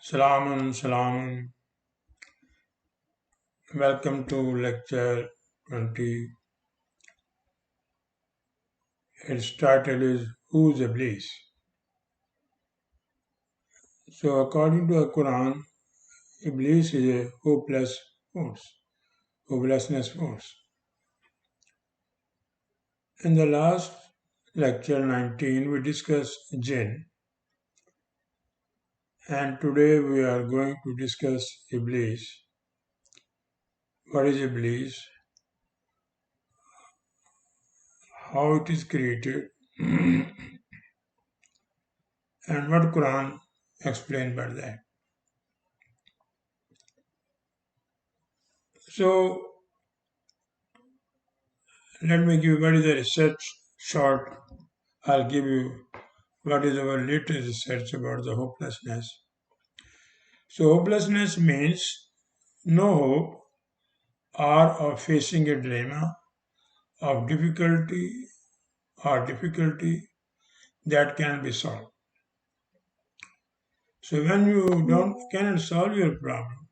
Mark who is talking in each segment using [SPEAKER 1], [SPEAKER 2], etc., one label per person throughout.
[SPEAKER 1] Salamun. Welcome to lecture 20. Its title is Who's Iblees? So, according to the Quran, Iblis is a hopelessness force. In the last lecture 19, we discussed jinn, and today we are going to discuss Iblis. What is Iblis? How it is created, and what Quran explained by that. So, let me give what is the research short. I'll give you what is our latest research about the hopelessness. So, hopelessness means no hope or of facing a dilemma of difficulty that can be solved. So, when you cannot solve your problem,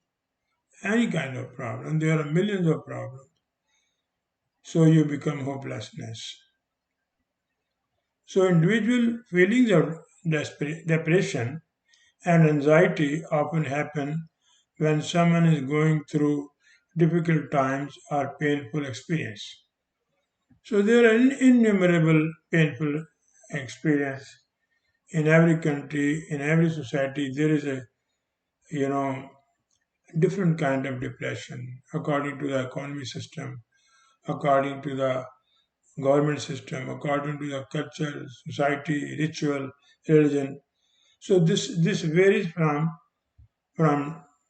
[SPEAKER 1] any kind of problem, there are millions of problems. So, you become hopelessness. So, individual feelings of depression and anxiety often happen when someone is going through difficult times or painful experience. So there are innumerable painful experience in every country, in every society. There is a you know different kind of depression according to the economy system, according to the government system, according to the culture, society, ritual, religion. So this varies from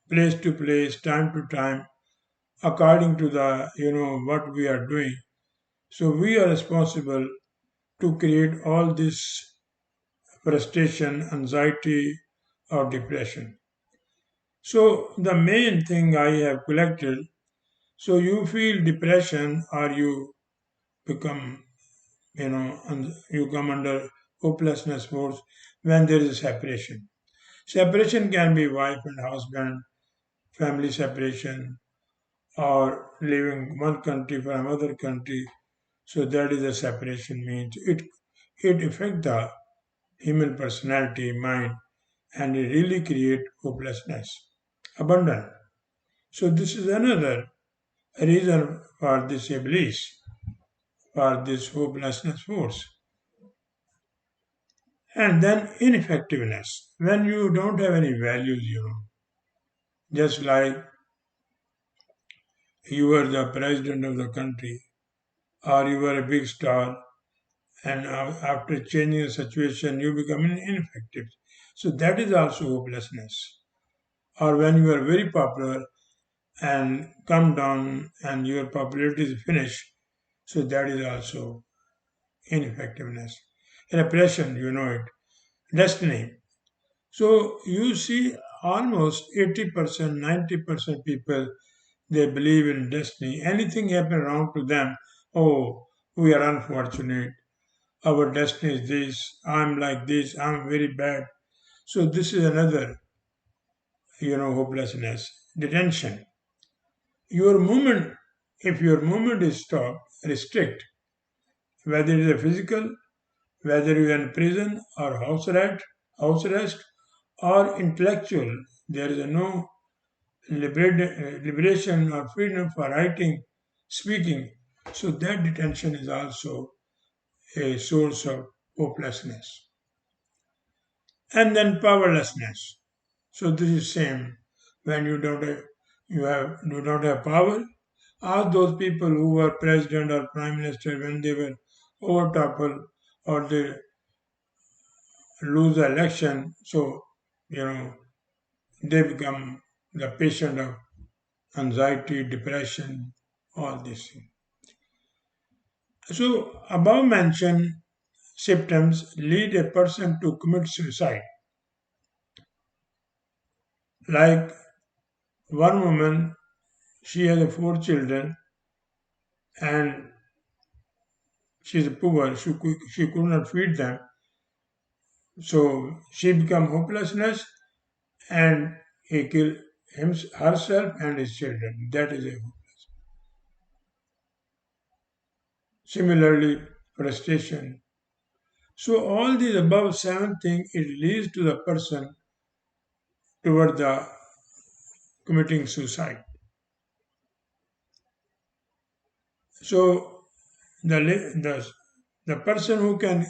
[SPEAKER 1] place to place, time to time, according to the what we are doing. So we are responsible to create all this frustration, anxiety, or depression. So the main thing I have collected. So you feel depression, or you become you come under hopelessness force when there is a separation. Separation can be wife and husband, family separation, or leaving one country from another country. So that is a separation means it affects the human personality, mind, and it really create hopelessness, abandon. So this is another reason for this iblis, for this hopelessness force. And then ineffectiveness. When you don't have any values, just like you are the president of the country or you are a big star, and after changing the situation, you become ineffective. So that is also hopelessness. Or when you are very popular and come down and your popularity is finished, so that is also ineffectiveness. Repression, you know it. Destiny. So you see almost 80%, 90% people, they believe in destiny. Anything happen wrong to them, oh, we are unfortunate. Our destiny is this, I'm like this, I'm very bad. So this is another, hopelessness. Detention. Your movement, if your movement is stopped, restrict, whether it is a physical, whether you are in prison or house arrest or intellectual, there is no liberation or freedom for writing, speaking. So that detention is also a source of hopelessness. And then powerlessness. So this is same when you do not have power. Ask those people who were president or prime minister when they were overtoppled or they lose the election. So you know they become the patient of anxiety, depression, all these things. So above mentioned symptoms lead a person to commit suicide. Like one woman, she has four children and she's poor. She could not feed them. So she become hopelessness and he killed herself and his children. That is a similarly frustration. So all these above seven things it leads to the person toward the committing suicide. So the person who can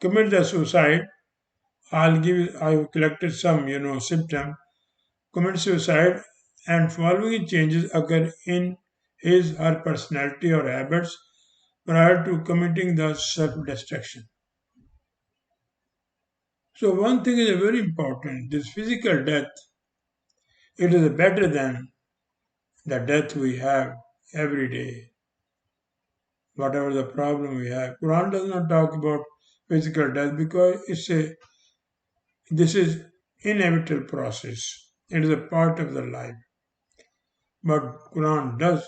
[SPEAKER 1] commit the suicide, I've collected some symptom commit suicide and following changes occur in his her personality or habits prior to committing the self-destruction. So one thing is very important: this physical death, it is better than the death we have every day, whatever the problem we have. Quran does not talk about physical death because this is inevitable process. It is a part of the life. But Quran does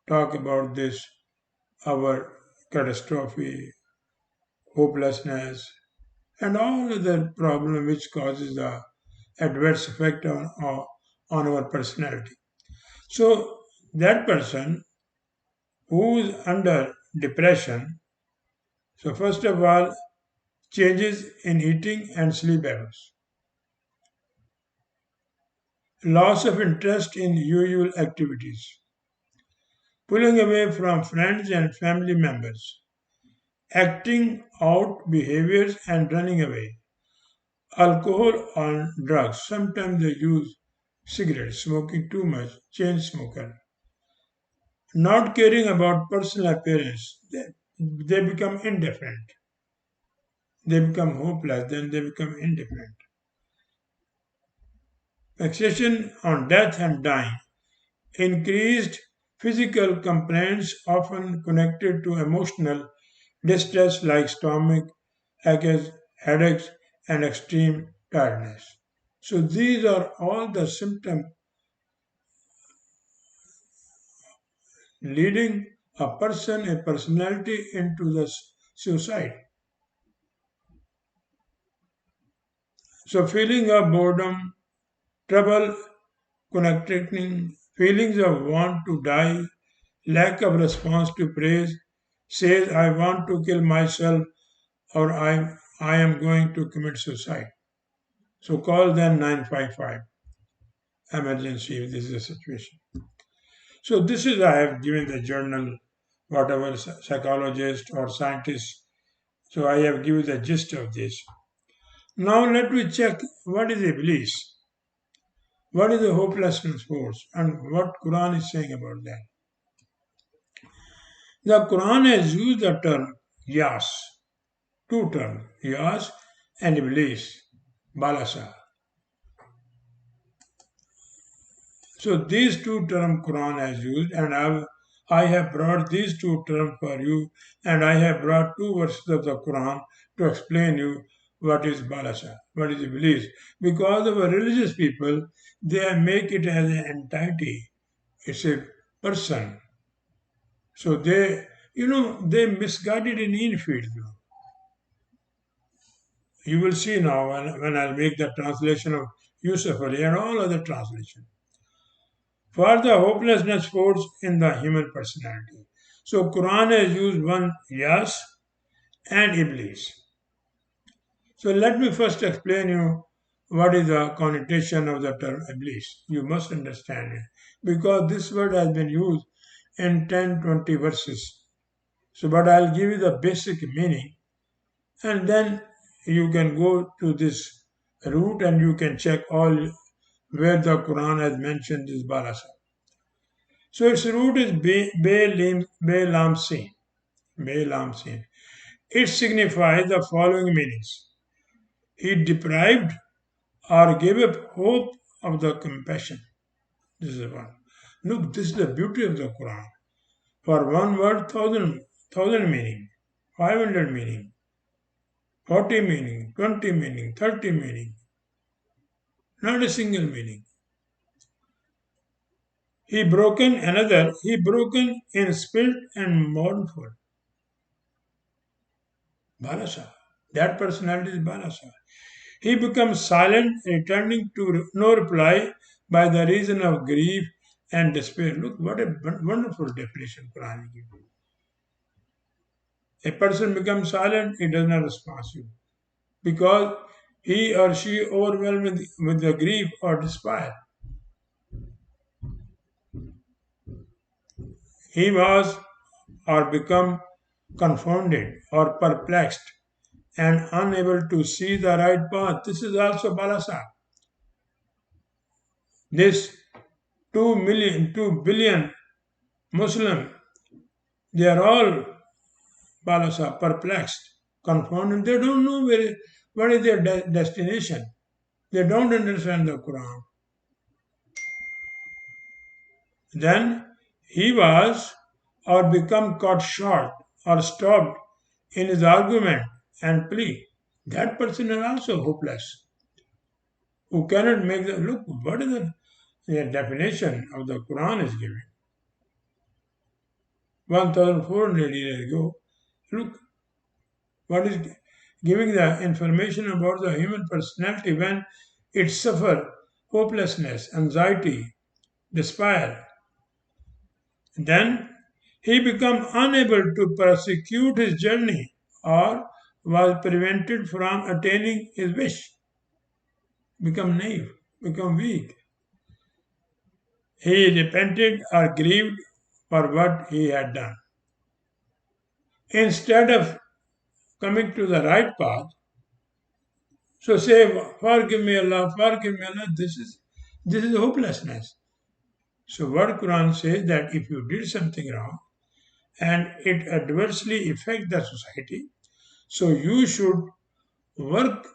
[SPEAKER 1] talk about this, our catastrophe, hopelessness, and all other problem which causes the adverse effect on our personality. So that person who is under depression, so first of all, changes in eating and sleep habits, loss of interest in usual activities, pulling away from friends and family members, acting out behaviors and running away, alcohol and drugs. Sometimes they use cigarettes, smoking too much, chain smoker, not caring about personal appearance. They become indifferent. They become hopeless, then they become indifferent. Fixation on death and dying. Increased physical complaints often connected to emotional distress like stomach aches, headaches, and extreme tiredness. So these are all the symptoms leading a personality into the suicide. So feeling of boredom, trouble connecting, feelings of want to die, lack of response to praise, says I want to kill myself or I am going to commit suicide. So call them 955 emergency if this is a situation. So this is I have given the journal, whatever psychologist or scientist. So I have given the gist of this. Now let me check what is Iblees, what is the hopelessness force, and what Quran is saying about that. The Quran has used the term Yas, two terms, Yas and Iblis, Balasa. So these two terms Quran has used, and I have brought these two terms for you, and I have brought two verses of the Quran to explain you what is Balasa, what is Iblis. Because of a religious people, they make it as an entity. It's a person. So they misguided in infield. You will see now when I'll make the translation of Yusuf Ali and all other translation. For the hopelessness force in the human personality. So Quran has used one Yas and Iblis. So let me first explain you what is the connotation of the term Iblis. You must understand it. Because this word has been used in 10, 20 verses. So but I'll give you the basic meaning and then you can go to this root and you can check all where the Quran has mentioned this balasa. So its root is be lam sin. Be lam sin. It signifies the following meanings. He deprived or gave up hope of the compassion. This is the one. Look, this is the beauty of the Quran. For one word, thousand meaning, 500 meaning, 40 meaning, 20 meaning, 30 meaning. Not a single meaning. He broken in spirit and mournful. Balasa. That personality is Balasa. He becomes silent, returning to no reply by the reason of grief and despair. Look, what a wonderful definition Quran gives. A person becomes silent, he does not respond to you because he or she overwhelmed with the grief or despair. He was or become confounded or perplexed and unable to see the right path. This is also balasa. This 2 billion Muslim, they are all balasa, perplexed, confounded. They don't know what is their destination. They don't understand the Quran. Then he was or become caught short or stopped in his argument and plea. That person is also hopeless, who cannot make the look. What is the definition of the Quran is giving? 1,400 years ago. Look, what is giving the information about the human personality when it suffers hopelessness, anxiety, despair. Then he became unable to prosecute his journey or was prevented from attaining his wish, become naive, become weak. He repented or grieved for what he had done. Instead of coming to the right path, so say, forgive me, Allah, this is hopelessness. So what Quran says that if you did something wrong and it adversely affect the society, so you should work,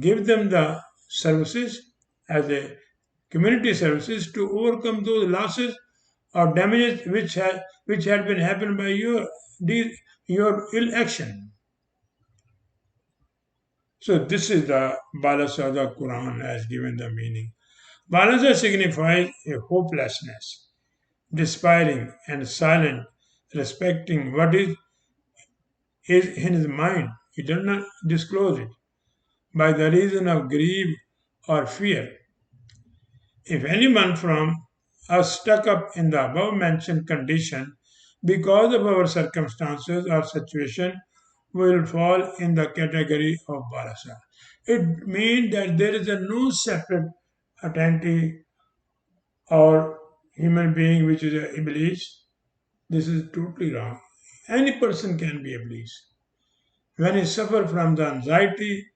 [SPEAKER 1] give them the services as a community services to overcome those losses or damages which had been happened by your ill action. So this is the balasa the Quran has given the meaning. Balasa signifies a hopelessness, despairing and silent, respecting what is in his mind. He does not disclose it by the reason of grief or fear. If anyone from us stuck up in the above mentioned condition because of our circumstances or situation, will fall in the category of balasa. It means that there is no separate entity or human being which is a Iblees. This is totally wrong. Any person can be Iblees. When he suffers from the anxiety,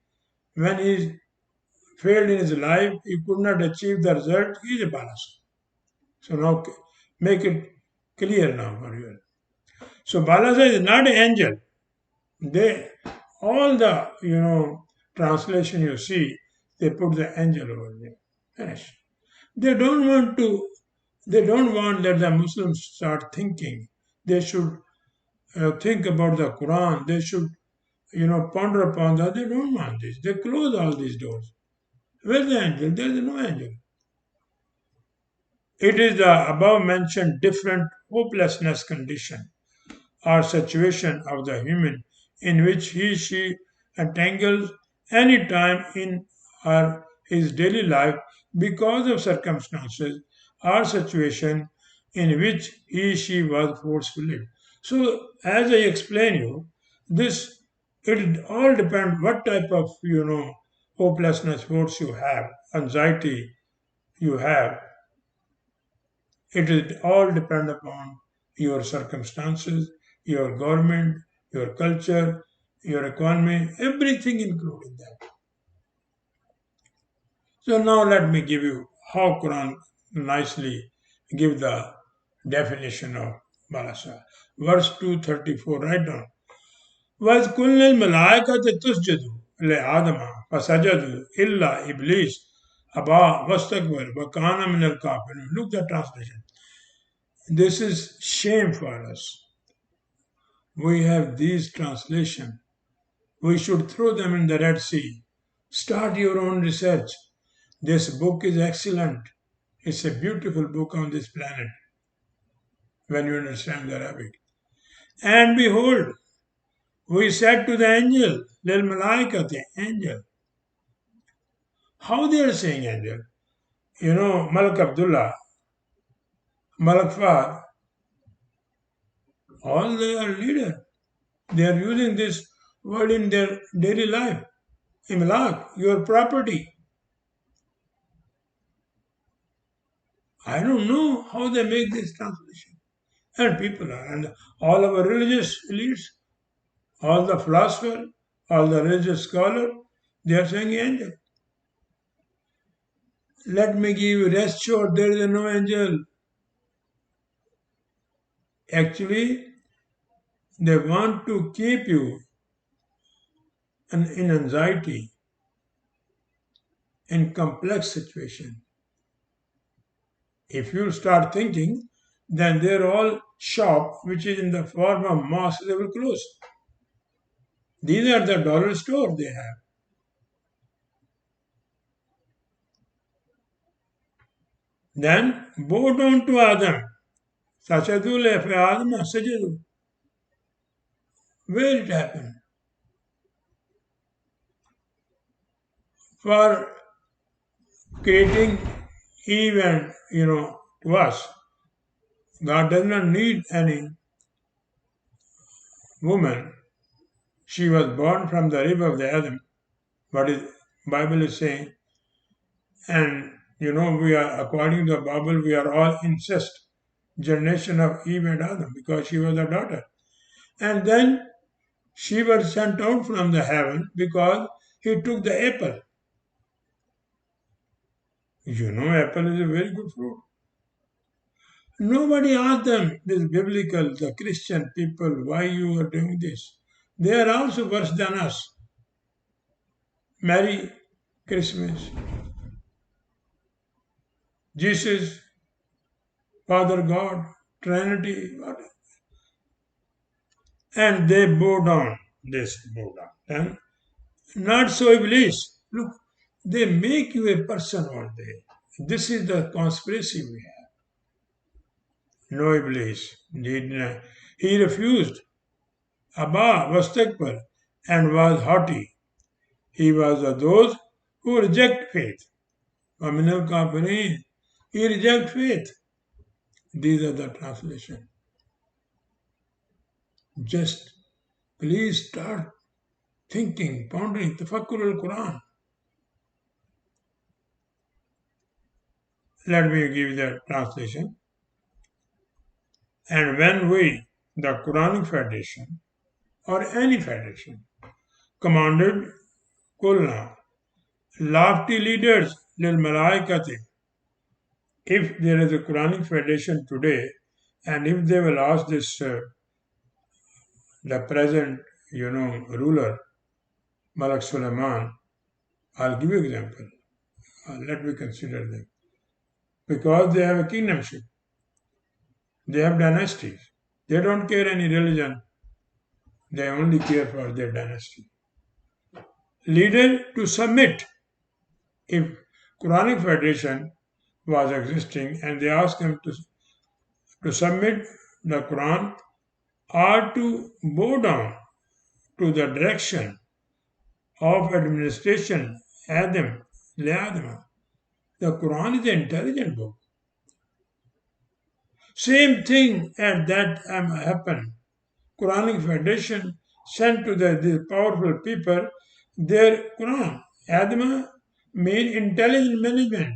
[SPEAKER 1] when he failed in his life, he could not achieve the result, he is a balasa. So now make it clear now for you. So balasa is not an angel. They all the translation you see, they put the angel over there. Finish. They don't want to. They don't want that the Muslims start thinking. They should think about the Quran. They should ponder upon that. They don't want this. They close all these doors. Where's the angel? There is no angel. It is the above mentioned different hopelessness condition or situation of the human in which he/she entangles any time in her his daily life because of circumstances or situation in which he/she was forced to live. So as I explain you, this it all depends what type of hopelessness force you have, anxiety you have. It is all depend upon your circumstances, your government, your culture, your economy, everything including that. So now let me give you how Quran nicely give the definition of balasa. Verse 234, write down. وَإِذْ قُلْنَا الْمَلَائِكَةَ تُسْجُدُوا لِآدَمَ فَسَجَدُوا إِلَّا إِبْلِيسَ أَبَى وَاسْتَكْبَرَ وَكَانَ مِنَ الْكَافِرِينَ. Look the translation. This is shame for us. We have these translations. We should throw them in the Red Sea. Start your own research. This book is excellent. It's a beautiful book on this planet when you understand the Arabic. And behold, We said to the angel, Lil Malaikati, angel. How they are saying angel? You know, Malik Abdullah, Malik Fahd, all they are leaders. They are using this word in their daily life. Imlak, your property. I don't know how they make this translation. And people are, and all our religious elites, all the philosophers, all the religious scholars, they are saying angel. Let me give you rest assured, there is no angel. Actually, they want to keep you in anxiety, in complex situation. If you start thinking, then their all shop, which is in the form of mosque, they will close. These are the dollar store they have. Then bow down to Adam. Sajadu le fi Adam sajadu. Where it happened? For creating Eve and to us, God does not need any woman. She was born from the rib of the Adam. What is Bible is saying, and we are according to the Bible we are all incest generation of Eve and Adam because she was a daughter, and then she was sent out from the heaven because he took the apple. Apple is a very good fruit. Nobody asked them, this biblical, the Christian people, why you are doing this. They are also worse than us. Merry Christmas. Jesus, Father God, Trinity, and they bow down. This bow down. And not so Iblees. Look, they make you a person one day. This is the conspiracy we have. No Iblees. He refused. Abba was takbar and was haughty. He was of those who reject faith. Aminal Kafirin. He reject faith. These are the translation. Just please start thinking, pondering, tafakkur al-Quran. Let me give the translation. And when we, the Quranic Federation, or any federation, commanded Kulna, lofty leaders, lil malaikati, if there is a Quranic Federation today, and if they will ask this, the present, ruler, Malik Suleiman, I'll give you example. Let me consider them. Because they have a kingdomship. They have dynasties. They don't care any religion. They only care for their dynasty. Leader to submit. If Quranic Federation was existing and they asked him to submit the Quran or to bow down to the direction of administration, Adam, Le-Adam. The Quran is an intelligent book. Same thing at that time happened. Quranic Federation sent to the powerful people their Quran. Adam mean intelligent management.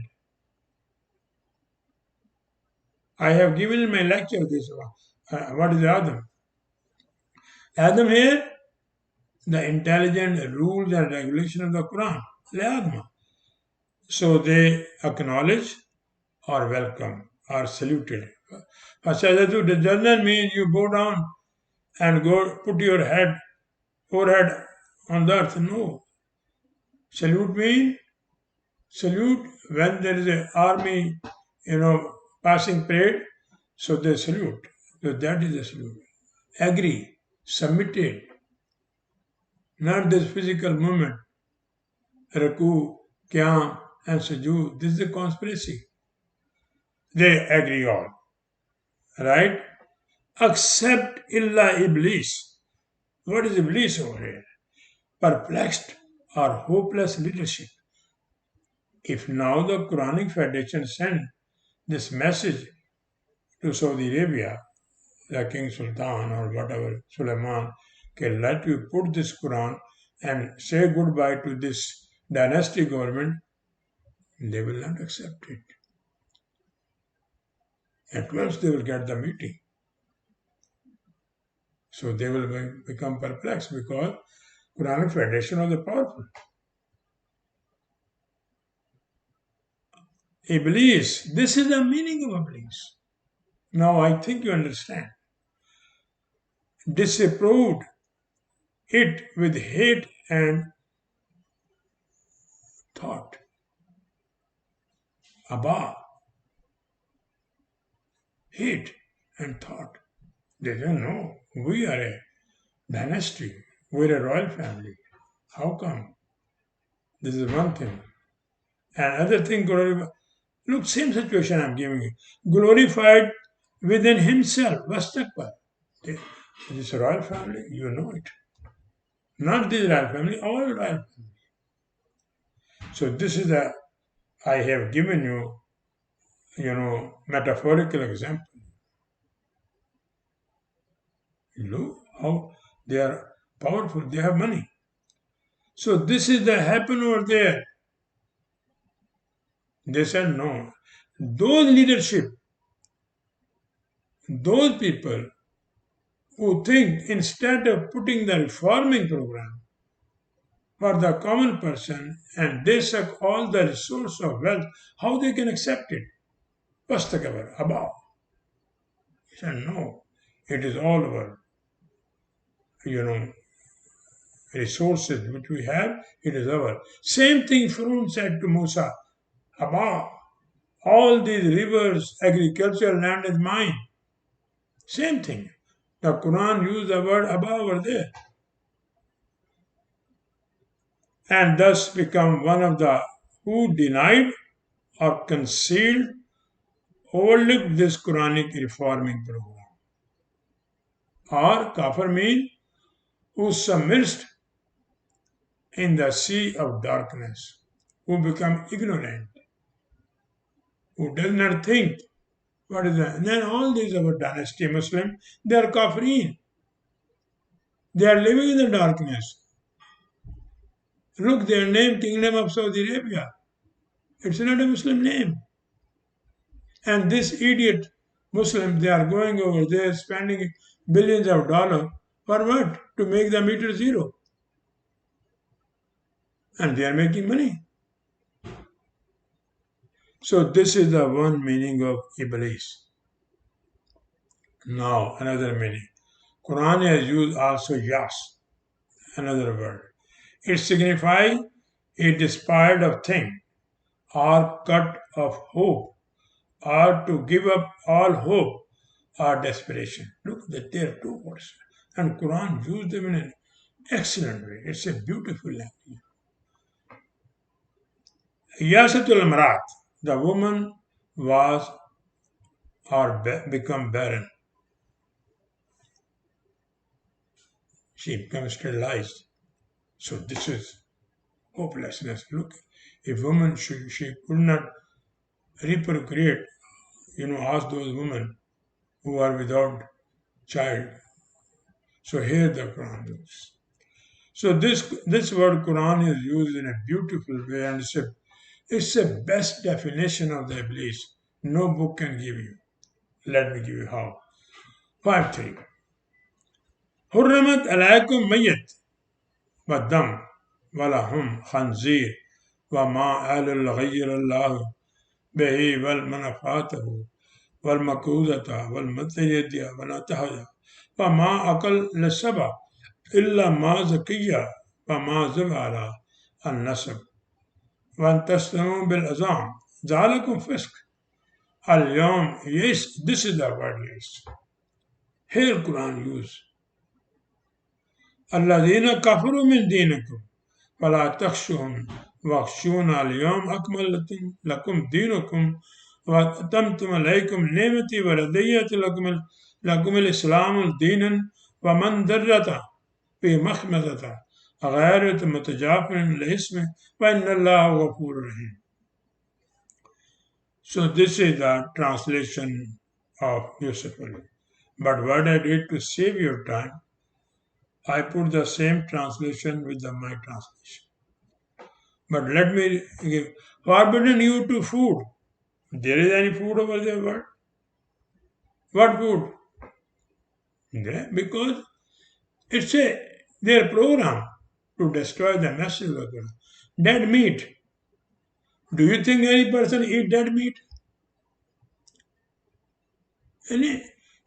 [SPEAKER 1] I have given in my lecture this one. What is Adam? Adam here, the intelligent rules and regulation of the Quran. Le-Adam. So they acknowledge or welcome or saluted. Fasajatu does not mean you go down and go put your forehead on the earth. No. Salute means salute when there is an army, passing parade. So they salute. So that is a salute. Agree, submitted. Not this physical movement. Raku, Qiyam, and Sujood. This is a conspiracy. They agree all. Right? Except illa Iblees. What is Iblees over here? Perplexed or hopeless leadership. If now the Quranic Federation sent this message to Saudi Arabia, the King Sultan or whatever, Suleiman, okay, let you put this Quran and say goodbye to this dynasty government, they will not accept it. At once they will get the meeting. So they will become perplexed because Quranic Federation was powerful. Iblees, this is the meaning of Iblees. Now I think you understand. Disapproved it with hate and thought. Abba, hate and thought. They don't know. We are a dynasty. We're a royal family. How come? This is one thing. Another thing, look, same situation I'm giving you. Glorified within himself. Vastakbar. This royal family, you know it. Not this royal family, all royal family. So this is I have given you, metaphorical example. Look how they are powerful, they have money. So this is the happen over there. They said no. Those leadership, those people who think instead of putting the reforming program for the common person and they suck all the resource of wealth, how they can accept it? Vastakabara, above. He said no. It is all our, resources which we have, it is our. Same thing Pharaoh said to Musa, Abba, all these rivers, agricultural land is mine. Same thing. The Quran used the word Abba over there. And thus become one of the who denied or concealed, overlooked this Quranic reforming program. Or kafir means who submerged in the sea of darkness, who become ignorant, who does not think what is that. And then all these our dynasty Muslim, they are kafirin. They are living in the darkness. Look, their name, Kingdom of Saudi Arabia. It's not a Muslim name. And this idiot Muslim, they are going over there spending billions of dollars for what? To make the meter zero. And they are making money. So this is the one meaning of Iblees. Now another meaning. Quran has used also yas, another word. It signifies a despaired of thing, or cut of hope, or to give up all hope, or desperation. Look, that there are two words. And Quran used them in an excellent way. It's a beautiful language. Yasatul Marat, the woman was or become barren. She becomes sterilized. So this is hopelessness. Look, a woman, she could not reprocreate. Ask those women who are without child. So here the Quran is. So this word Quran is used in a beautiful way and it's a best definition of the Iblees. No book can give you. Let me give you how. 5.3. حرمت عليكم ميت والدم ولحم خنزير وما أهل الغير الله به والمنافاته والمكوزة والمتيدية والأتهجة وما أكل للسبع إلا ما زكية وما زب على النسب وأن تستمعوا بالأذان ذلكم فسق اليوم. Yes, this is the word yes. Here Quran use الذين كفروا من دينكم فلا تخشوهم واخشون اليوم أكملت لكم دينكم وأتممت عليكم نعمتي ورضيت لكم الإسلام دينا ومن ذرة في مخمصة غير متجافٍ لإسمه وإن الله غفور رحيم. So this is the translation of Beautiful. But what I did to save your time, I put the same translation with my translation. But let me give forbidden you to food. There is any food over there? What food? There, because it's their program to destroy the message of the Quran. Dead meat. Do you think any person eat dead meat?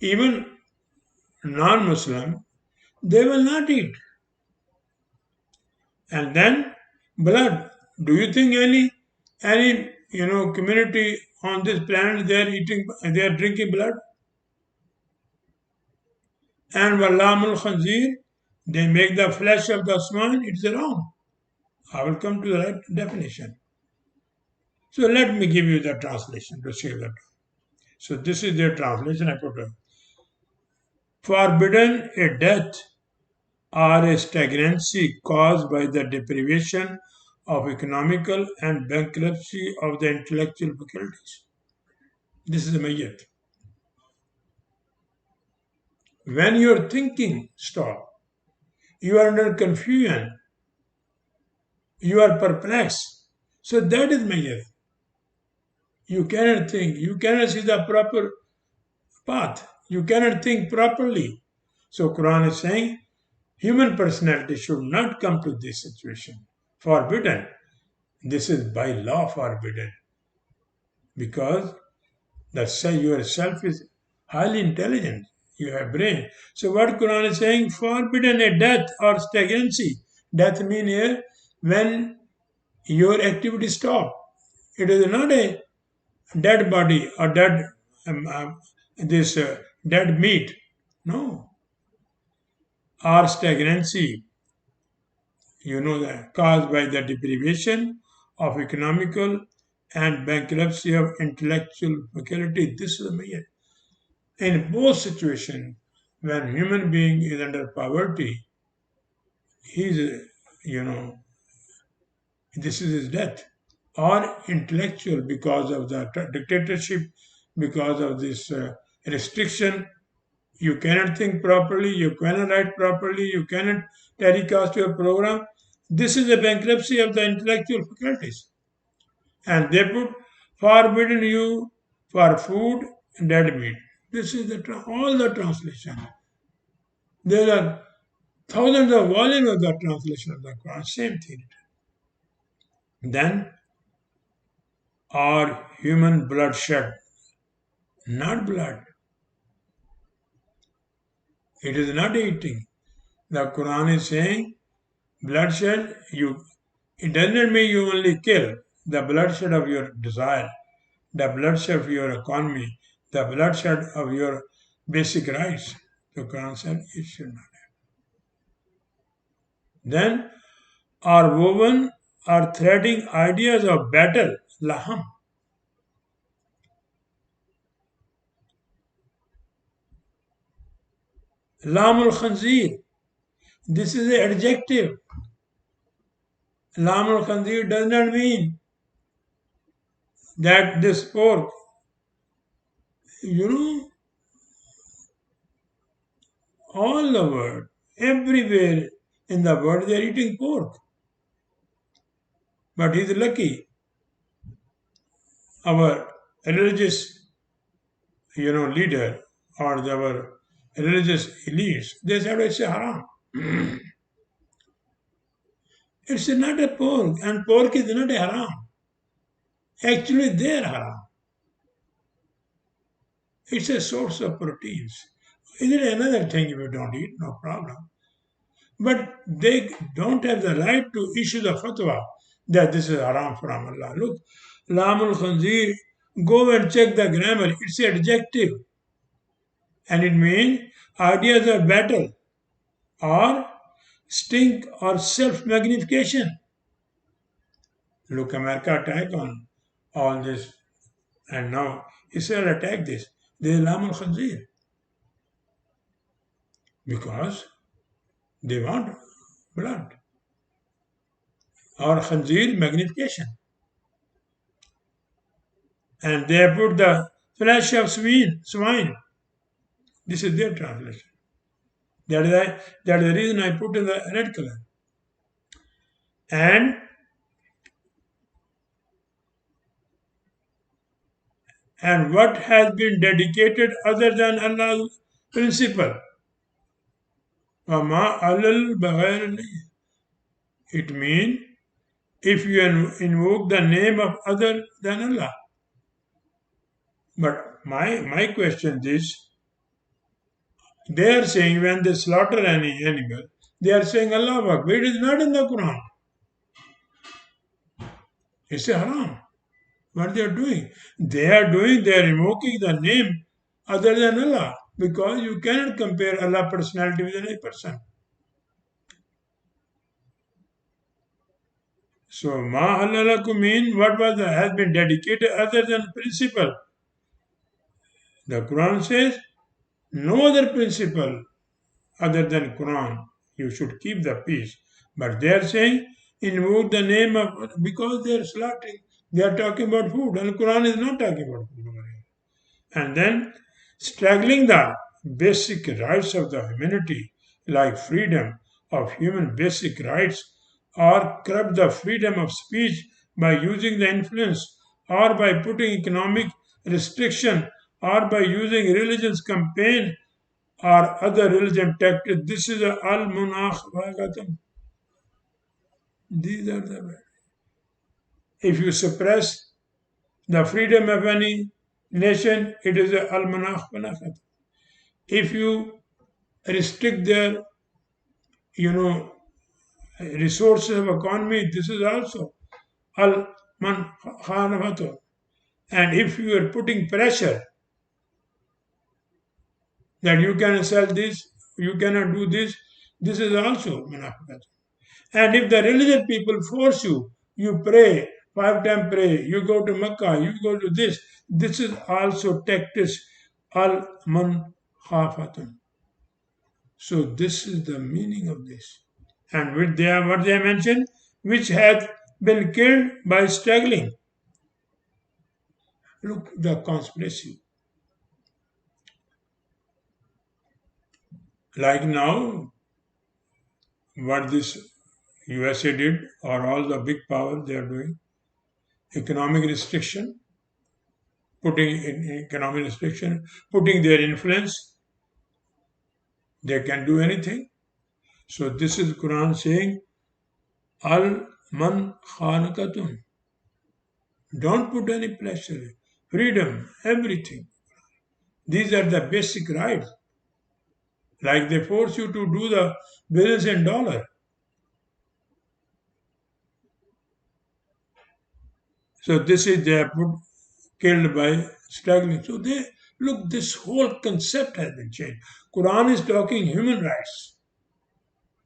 [SPEAKER 1] Even non-Muslim, they will not eat. And then blood. Do you think any community on this planet they are drinking blood? And walamul khanzir, they make the flesh of the swine. It's wrong. I will come to the right definition. So let me give you the translation to save that. So this is their translation. I put forbidden a death or a stagnancy caused by the deprivation of economical and bankruptcy of the intellectual faculties. This is the mayyat. When your thinking stops, you are under confusion, you are perplexed. So that is mayyat. You cannot think, you cannot see the proper path, you cannot think properly. So Quran is saying human personality should not come to this situation. Forbidden. This is by law forbidden. Because yourself is highly intelligent. You have brain. So what Quran is saying, forbidden a death or stagnancy. Death means here when your activity stop. It is not a dead body or dead meat. No. Or stagnancy. You know that caused by the deprivation of economical and bankruptcy of intellectual faculty. This is the main. In both situations, when human being is under poverty, he's, this is his death. Or intellectual because of the dictatorship, because of this restriction, you cannot think properly, you cannot write properly, you cannot telecast your program. This is the bankruptcy of the intellectual faculties. And they put forbidden you for food and dead meat. This is all the translation. There are thousands of volumes of the translation of the Quran, same thing. Then, or human bloodshed, not blood. It is not eating. The Quran is saying bloodshed, it does not mean you only kill. The bloodshed of your desire, the bloodshed of your economy, the bloodshed of your basic rights. The Quran said it should not have. Then are woven or threading ideas of battle, laham. Lamul khanzir. This is an adjective. Lamul khanzir does not mean that this pork, you know, all the world, everywhere in the world they are eating pork. But he's lucky. Our religious, leader or our religious elites, they said it's a haram. It's not a pork, and pork is not a haram. Actually, they are haram. It's a source of proteins. Is it another thing if you don't eat? No problem. But they don't have the right to issue the fatwa that this is haram from Allah. Look, lamul khanzir, go and check the grammar. It's an adjective. And it means ideas of battle or stink or self-magnification. Look, America attack on all this. And now Israel attack this. They lamul khanzir. Because They want blood. Or khanzir, magnification. And they have put the flesh of swine. This is their translation. That is the reason I put in the red color. And what has been dedicated other than Allah's principle. وَمَا عَلَى الْبَغَيْرِ. It means if you invoke the name of other than Allah. But my question is, they are saying when they slaughter any animal, they are saying Allah Akbar. It is not in the Quran. It's a haram. What they are doing? They are invoking the name other than Allah because you cannot compare Allah's personality with any person. So, ma halalakum mean what has been dedicated other than principle. The Quran says no other principle other than Quran. You should keep the peace. But they are saying invoke the name of because they are slaughtering. They are talking about food, and Quran is not talking about food over here. And then struggling the basic rights of the humanity, like freedom of human basic rights, or curb the freedom of speech by using the influence, or by putting economic restriction, or by using religion's campaign or other religion tactics. This is a al munakh bhagatam. These are the. If you suppress the freedom of any nation, it is a al munakh bhagatam. If you restrict their, resources of economy, this is also al man khanavato. And if you are putting pressure that you can sell this, you cannot do this, this is also munafiqat. And if the religious people force you, you pray, 5 times pray, you go to Makkah, you go to this is also tactics al man khafatun. So this is the meaning of this. And with what they mentioned, which hath been killed by struggling. Look, the conspiracy. Like now, what this USA did, or all the big powers they are doing, economic restriction, putting their influence, they can do anything. So this is Quran saying, al man khanakatun. Don't put any pressure, freedom, everything. These are the basic rights. Like they force you to do the business in dollar. So this is they are killed by struggling. So they look, this whole concept has been changed. Quran is talking human rights.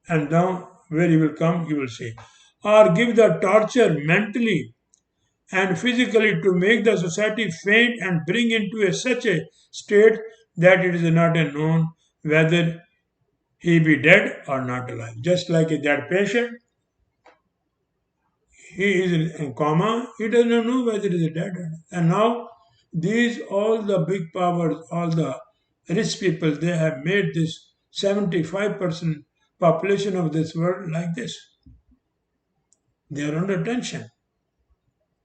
[SPEAKER 1] And now where you will come, you will say, or give the torture mentally and physically to make the society faint and bring into such a state that it is not known whether he be dead or not alive. Just like a dead patient, he is in coma, he does not know whether he is dead or not. And now these all the big powers, all the rich people, they have made this 75% population of this world like this. They are under tension.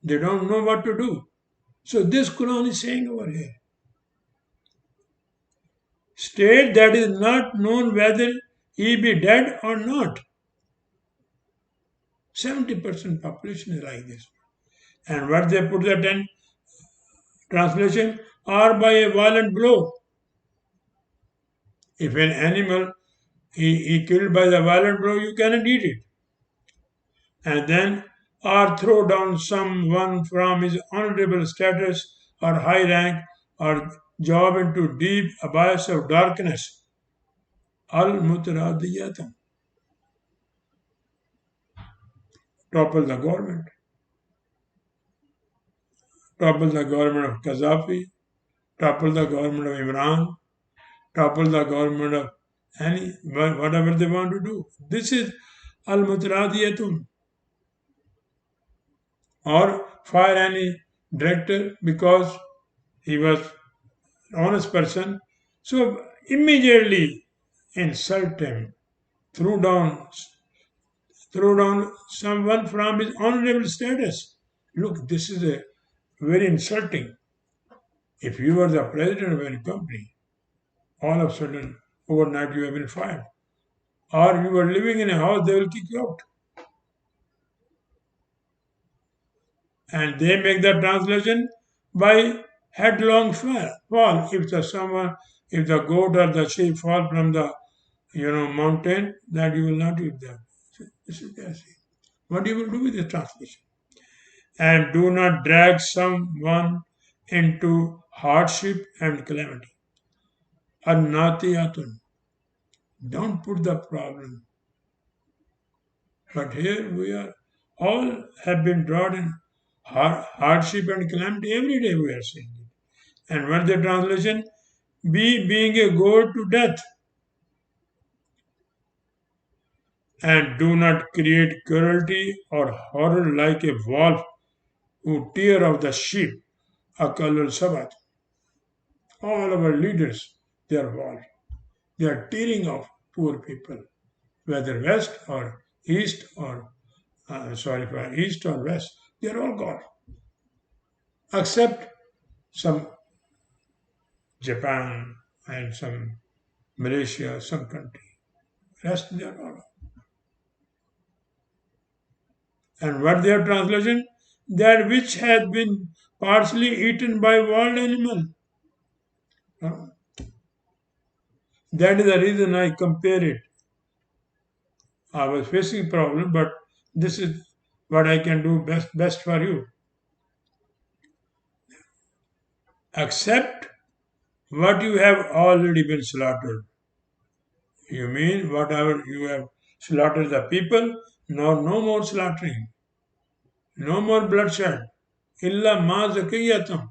[SPEAKER 1] They don't know what to do. So this Quran is saying over here, state that is not known whether he be dead or not. 70% population is like this. And what they put that in translation, or by a violent blow. If an animal he killed by the violent blow, you cannot eat it. And then, or throw down someone from his honorable status or high rank, or job into deep abyss of darkness. Al mutaradiyatan. Topple the government. Topple the government of Gaddafi. Topple the government of Iran. Topple the government of whatever they want to do. This is al-mutaradiyatun, or fire any director because he was honest person. So immediately insult him, threw down, threw down someone from his honorable status. Look, this is a very insulting. If you were the president of any company, all of a sudden, overnight you have been fired. Or you were living in a house, they will kick you out. And they make the translation by headlong fall. If the goat or the sheep fall from the mountain, that you will not eat them. This is their saying. What you will do with the translation? And do not drag someone into hardship and calamity. Annatiyatun. Don't put the problem. But here we are, all have been brought in hardship and calamity every day we are seeing it. And what the translation? Be being a goad to death. And do not create cruelty or horror like a wolf who tear off the sheep. Akalul Sabat. All our leaders, they are wolves. They are tearing off poor people, whether west or east or for east or west. They are all gone, except some Japan and some Malaysia, some country. Rest they are all. And what their translation? That which has been partially eaten by wild animal. Uh, That is the reason I compare it. I was facing problem, but this is what I can do best for you. Accept what you have already been slaughtered. You mean whatever you have slaughtered the people? No more slaughtering. No more bloodshed. Illa ma zakiyatum.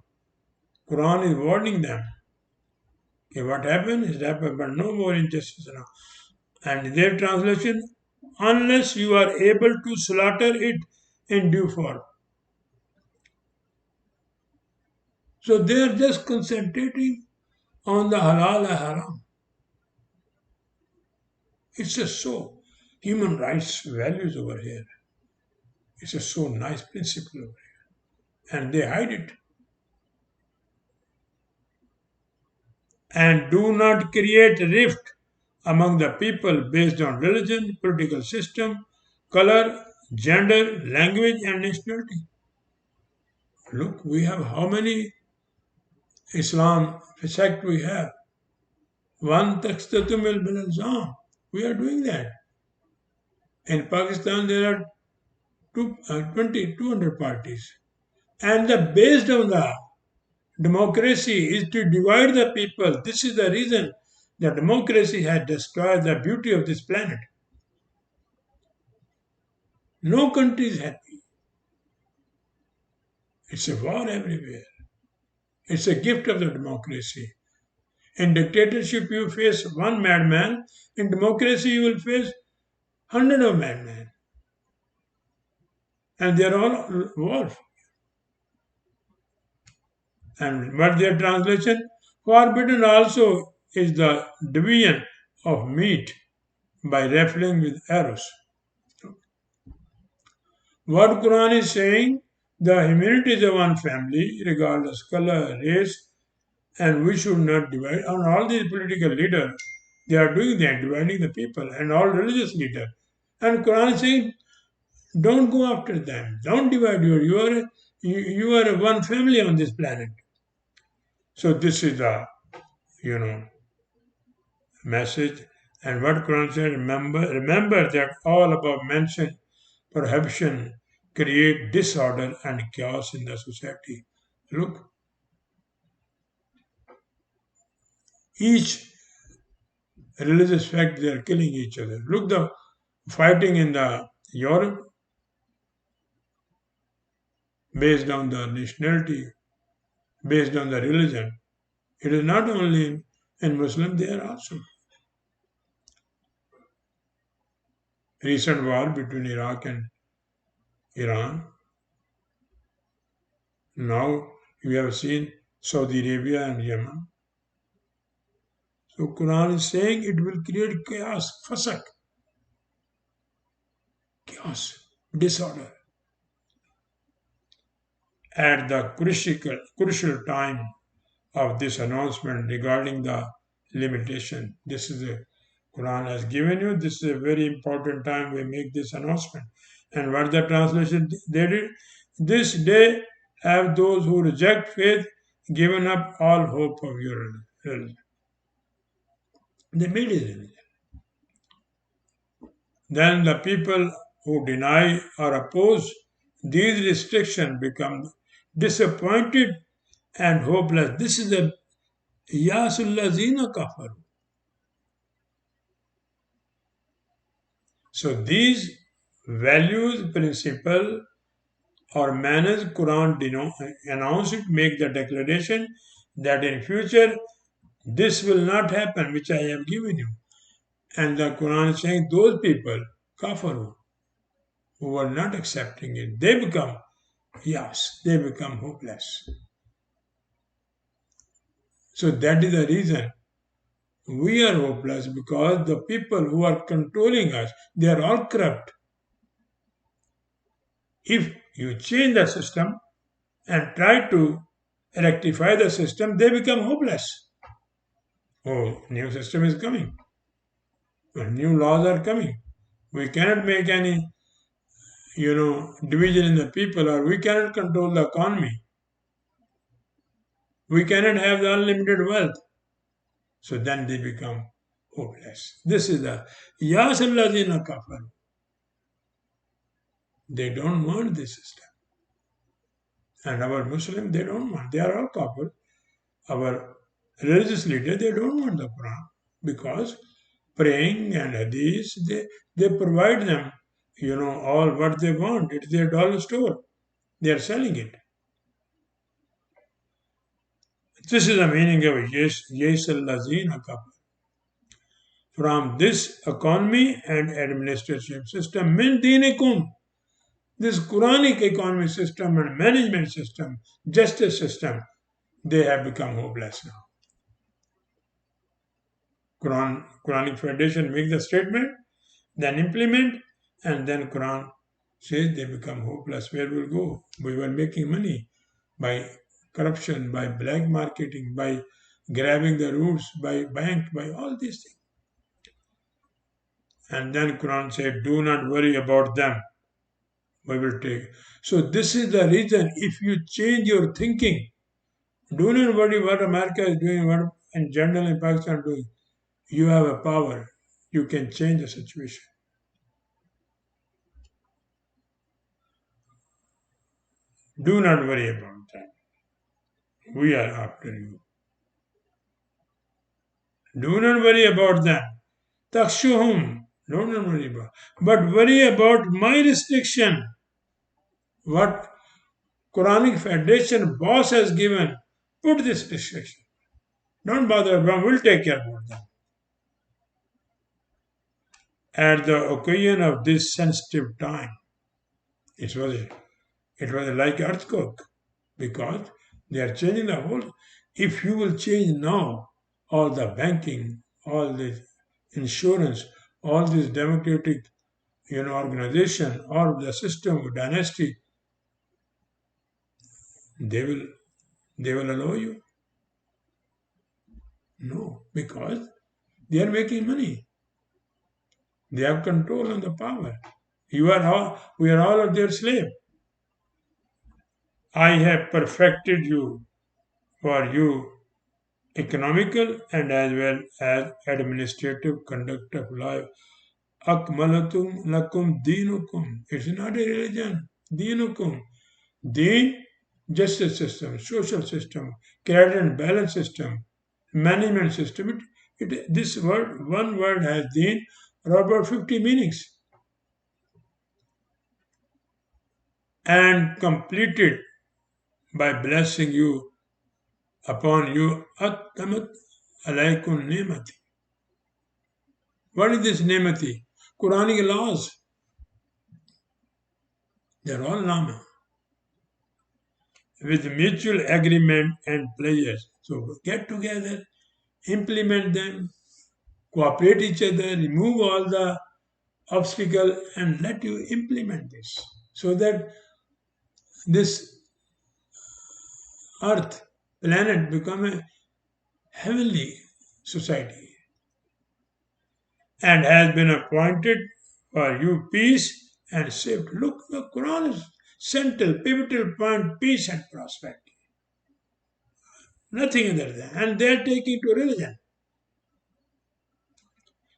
[SPEAKER 1] Quran is warning them. Okay, what happened is happened, but no more injustice now. And their translation, unless you are able to slaughter it in due form. So they are just concentrating on the halal and haram. It's just so human rights values over here. It's a so nice principle over here. And they hide it. And do not create rift among the people based on religion, political system, color, gender, language, and nationality. Look, we have how many Islam sect we have? One taqtatumil bil ilzam. We are doing that. In Pakistan, there are 200 parties. And based on the democracy is to divide the people. This is the reason that democracy has destroyed the beauty of this planet. No country is happy. It's a war everywhere. It's a gift of the democracy. In dictatorship, you face one madman. In democracy, you will face hundred of madmen. And they are all wolf. And what their translation? Forbidden also is the division of meat by rifling with arrows. What Quran is saying, the humanity is a one family, regardless color, race, and we should not divide. And all these political leaders, they are doing that, dividing the people, and all religious leaders. And Quran is saying, don't go after them. Don't divide you are one family on this planet. So this is the you know message. And what Quran said, remember that all above mentioned prohibition create disorder and chaos in the society. Look, each religious fact they are killing each other. Look, the fighting in the Europe based on the nationality, based on the religion. It is not only in Muslim, there also. recent war between Iraq and Iran. Now we have seen Saudi Arabia and Yemen. So Quran is saying it will create chaos, fasak, chaos, disorder. At the crucial time of this announcement regarding the limitation, this is the Quran has given you. This is a very important time we make this announcement. And what the translation they did? This day have those who reject faith given up all hope of your religion. They made it religion. Then the people who deny or oppose these restrictions become disappointed and hopeless. This is the Yasullazina kafar. So these values, principle, or manners Quran announced it, make the declaration that in future this will not happen, which I have given you. And the Quran is saying those people, kafaru, who are not accepting it, they become, yes, they become hopeless. So that is the reason we are hopeless, because the people who are controlling us, they are all corrupt. If you change the system and try to rectify the system, they become hopeless. Oh, new system is coming. New laws are coming. We cannot make any, division in the people, or we cannot control the economy. We cannot have the unlimited wealth. So then they become hopeless. This is the Yasallazina kafar. They don't want this system. And our Muslims, they don't want. They are all kafir. Our religious leaders, they don't want the Quran, because praying and hadith, they provide them, all what they want. It's their dollar store. They are selling it. This is the meaning of Yesallazina kafar. From this economy and administrative system, min dinikum, this Quranic economic system and management system, justice system, they have become hopeless now. Quranic Foundation makes the statement, then implement, and then Quran says they become hopeless. Where will go? We were making money by corruption, by black marketing, by grabbing the roots, by bank, by all these things. And then Quran said, do not worry about them. We will take. So this is the reason, if you change your thinking, do not worry what America is doing, what in general in Pakistan are doing. You have a power. You can change the situation. Do not worry about that. We are after you. Do not worry about them. Takshuhum. Do not worry about. But worry about my restriction. What Quranic Federation boss has given. Put this restriction. Don't bother about. We'll take care about them. At the occasion of this sensitive time, it was like earthquake, because they are changing the whole. If you will change now, all the banking, all the insurance, all this democratic, organization, all the system of dynasty, they will allow you. No, because they are making money. They have control on the power. We are all of their slave. I have perfected you for you economical and as well as administrative conduct of life. Akmalatum lakum dinukum. It's not a religion. Dinukum. Deen, justice system, social system, credit and balance system, management system. This word, one word has deen, or about 50 meanings. And completed by blessing you upon you. Attamat alaykum nimati. What is this nimati? Quranic laws. They're all Nama with mutual agreement and pleasures. So get together, implement them, cooperate each other, remove all the obstacle, and let you implement this so that this earth, planet become a heavenly society and has been appointed for you peace and safety. Look, the Quran is central, pivotal point, peace and prosperity. Nothing other than. And they are taking to religion.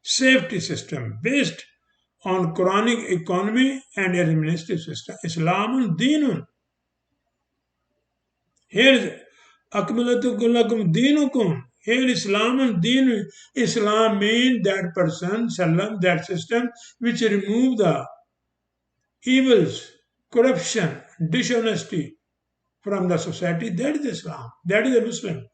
[SPEAKER 1] Safety system based on Quranic economy and administrative system. Islamun dinun. Here is Akmalatu kullakum dinukum. Here Islam and Deen. Islam means that person, salam, that system which remove the evils, corruption, dishonesty from the society. That is Islam. That is a Muslim.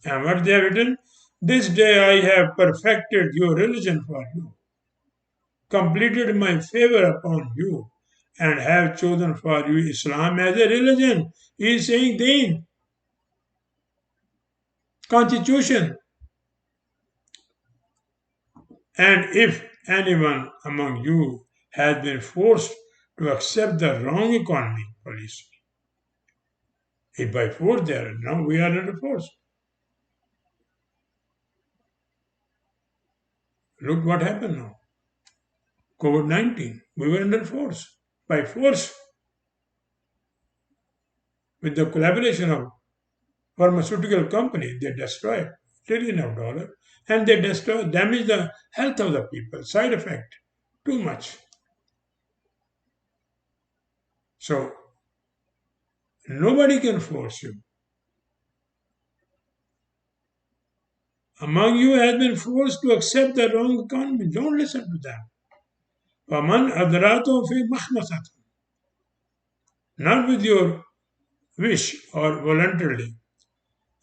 [SPEAKER 1] And what they have written? This day I have perfected your religion for you, completed my favor upon you, and have chosen for you Islam as a religion. He is saying Deen, constitution. And if anyone among you has been forced to accept the wrong economy policy, if by force there, now we are under force. Look what happened now. COVID-19, we were under force. By force, with the collaboration of pharmaceutical companies, they destroyed trillion of dollars and they damage the health of the people. Side effect, too much. So nobody can force you. Among you has been forced to accept the wrong economy. Don't listen to them. وَمَنْ أَدْرَاتُهُ فِي مَخْمَسَةٍ. Not with your wish or voluntarily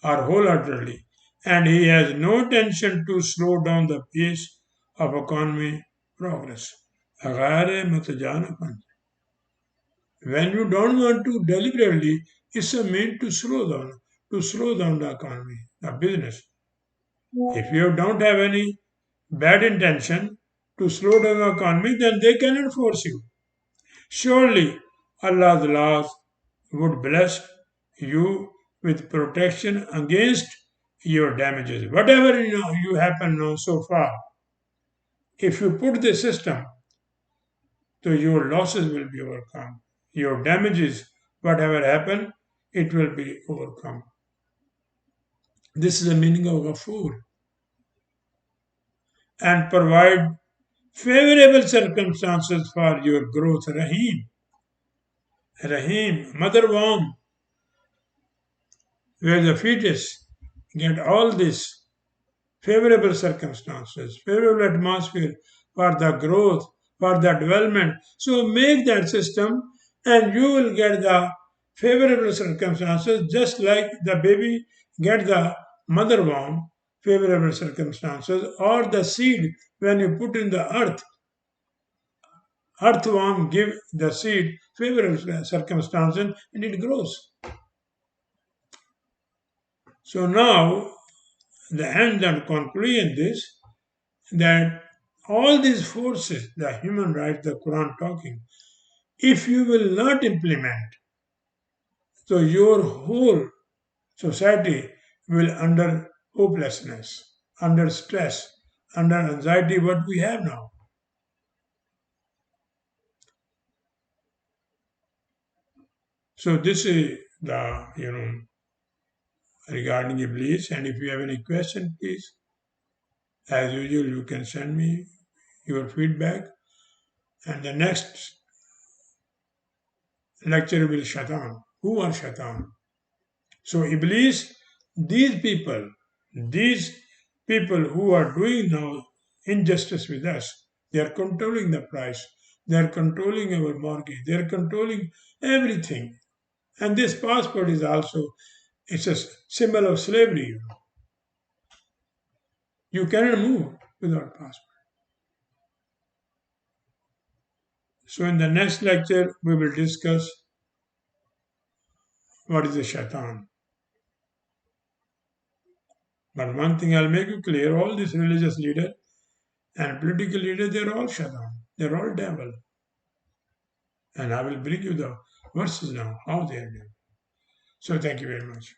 [SPEAKER 1] or wholeheartedly. And he has no intention to slow down the pace of economy progress. غَيْرَ مُتَجَانِفًا. When you don't want to deliberately, it's a mean to slow down the economy, the business. If you don't have any bad intention to slow down the economy, then they cannot force you. Surely Allah's laws would bless you with protection against your damages. Whatever you happen now so far, if you put the system, so your losses will be overcome. Your damages, whatever happen, it will be overcome. This is the meaning of Ghafoor. And provide favorable circumstances for your growth. Rahim, mother womb, where the fetus get all these favorable circumstances, favorable atmosphere for the growth, for the development. So make that system and you will get the favorable circumstances just like the baby get the mother womb favorable circumstances or the seed when you put in the earthworm give the seed favorable circumstances and it grows. So now the end and conclusion is that all these forces, the human rights, the Quran talking, if you will not implement, so your whole society will under hopelessness, under stress, under anxiety, what we have now. So this is the regarding Iblees, and if you have any question, please, as usual, you can send me your feedback. And the next lecture will Shaitan. Who are Shaitan? So Iblees, these people who are doing now injustice with us, they are controlling the price, they are controlling our mortgage, they are controlling everything. And this passport is also, it's a symbol of slavery. You cannot move without passport. So in the next lecture, we will discuss what is the shaitan. But one thing I'll make you clear, all these religious leaders and political leaders, they're all shaitan. They're all devil. And I will bring you the verses now, how they are devil. So thank you very much.